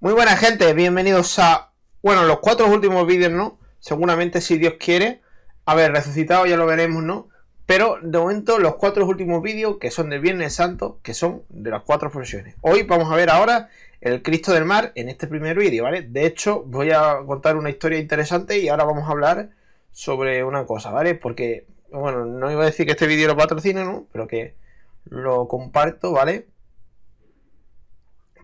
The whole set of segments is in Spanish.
Muy buena gente, bienvenidos a, bueno, los 4 últimos vídeos, ¿no? Seguramente si Dios quiere. A ver, resucitado ya lo veremos, ¿no? Pero de momento los 4 últimos vídeos que son del Viernes Santo, que son de las 4 profesiones. Hoy vamos a ver ahora el Cristo del Mar en este primer vídeo, ¿vale? De hecho, voy a contar una historia interesante y ahora vamos a hablar sobre una cosa, ¿vale? Porque, bueno, no iba a decir que este vídeo lo patrocina, ¿no? Pero que lo comparto, ¿vale?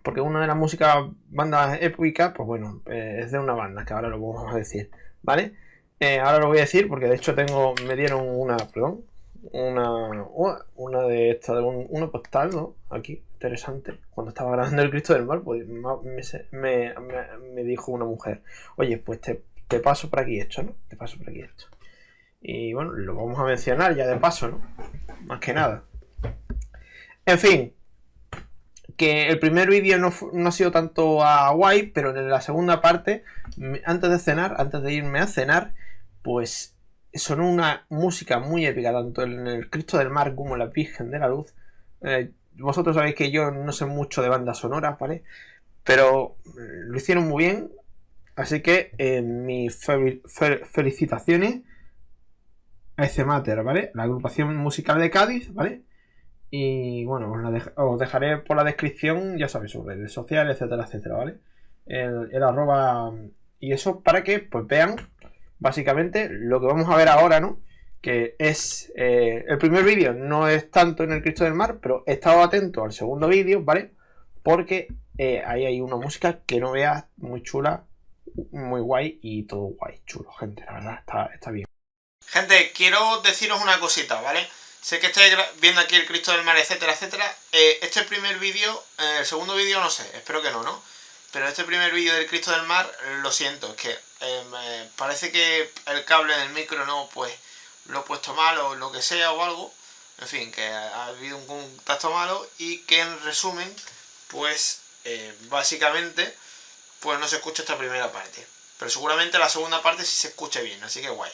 Porque una de las músicas bandas épicas, pues bueno, es de una banda, que ahora lo vamos a decir, ¿vale? Ahora lo voy a decir porque de hecho me dieron una de estas, una postal, ¿no? Aquí, interesante. Cuando estaba grabando el Cristo del Mar, pues me dijo una mujer, oye, pues te paso por aquí esto, ¿no? Te paso por aquí esto. Y bueno, lo vamos a mencionar ya de paso, ¿no? Más que nada. En fin, que el primer vídeo no ha sido tanto a guay, pero en la segunda parte, antes de irme a cenar, pues sonó una música muy épica, tanto en el Cristo del Mar como en la Virgen de la Luz. Vosotros sabéis que yo no sé mucho de bandas sonoras, ¿vale? Pero lo hicieron muy bien, así que mis felicitaciones a ese Mater, ¿vale? La agrupación musical de Cádiz, ¿vale? Y bueno, os dejaré por la descripción, ya sabéis, sus redes sociales, etcétera, etcétera, ¿vale? El arroba y eso para que pues vean básicamente lo que vamos a ver ahora, ¿no? Que es el primer vídeo, no es tanto en el Cristo del Mar, pero he estado atento al segundo vídeo, ¿vale? Porque ahí hay una música que no veas muy chula, muy guay y todo guay, chulo, gente, la verdad, está bien. Gente, quiero deciros una cosita, ¿vale? Sé que estáis viendo aquí el Cristo del Mar, etcétera, etcétera. Este es el primer vídeo, el segundo vídeo no sé, espero que no, ¿no? Pero este primer vídeo del Cristo del Mar, lo siento, es que me parece que el cable del micro no, pues lo he puesto mal o lo que sea o algo. En fin, que ha habido un contacto malo y que en resumen, pues básicamente, pues no se escucha esta primera parte. Pero seguramente la segunda parte sí se escuche bien, así que guay.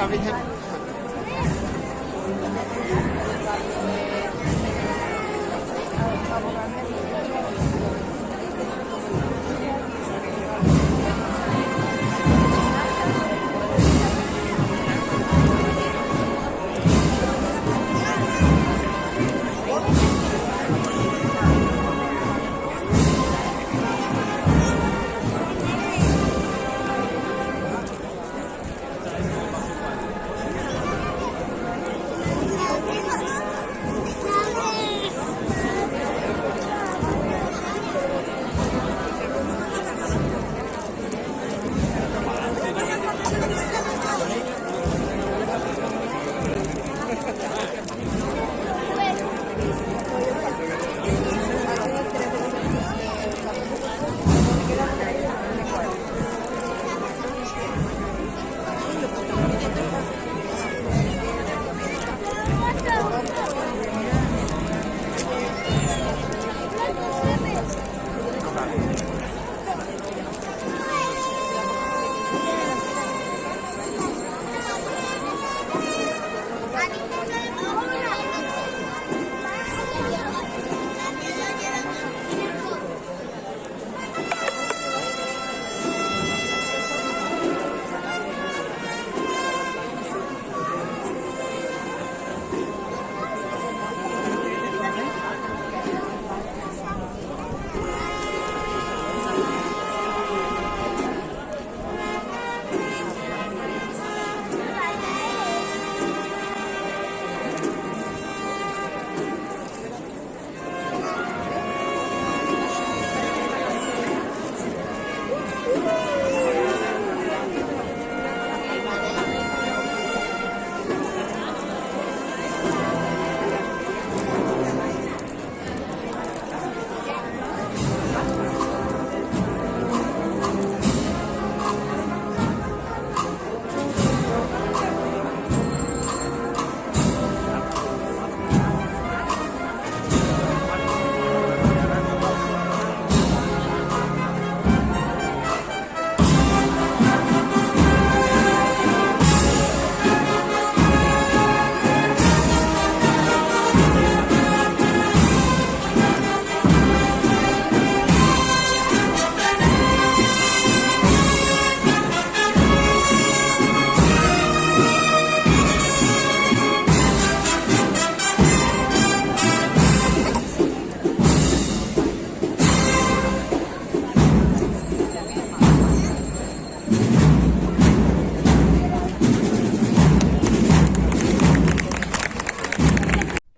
Virgen.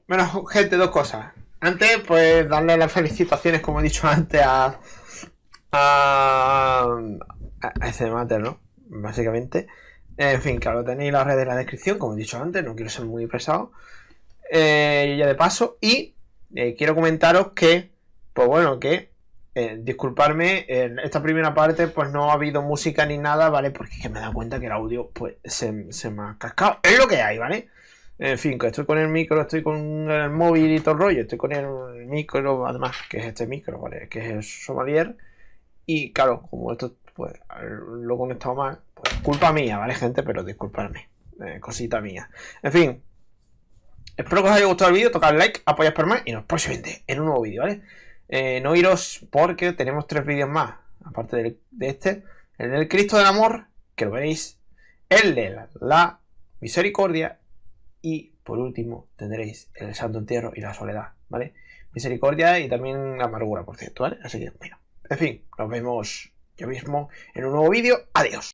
Bueno, gente, dos cosas. Antes, pues darle las felicitaciones, como he dicho antes, a ese mater, ¿no? Básicamente. En fin, claro, tenéis las redes en la descripción, como he dicho antes, no quiero ser muy pesado. Ya de paso, y quiero comentaros que, pues bueno, que disculparme, en esta primera parte pues no ha habido música ni nada, ¿vale? Porque es que me he dado cuenta que el audio pues se me ha cascado. Es lo que hay, ¿vale? En fin, que estoy con el micro, estoy con el móvil y todo el rollo, estoy con el micro, además, que es este micro, ¿vale? Que es el Somalier. Y claro, como esto pues lo he conectado mal, pues culpa mía, ¿vale, gente? Pero disculpadme, cosita mía. En fin, espero que os haya gustado el vídeo, tocad like, apoyad por más y nos vemos próximamente en un nuevo vídeo, ¿vale? No iros porque tenemos 3 vídeos más, aparte de este, el del Cristo del Amor, que lo veréis, el de la Misericordia y por último tendréis el Santo Entierro y la Soledad, ¿vale? Misericordia y también la amargura, por cierto, ¿vale? Así que, bueno, en fin, nos vemos yo mismo en un nuevo vídeo. Adiós.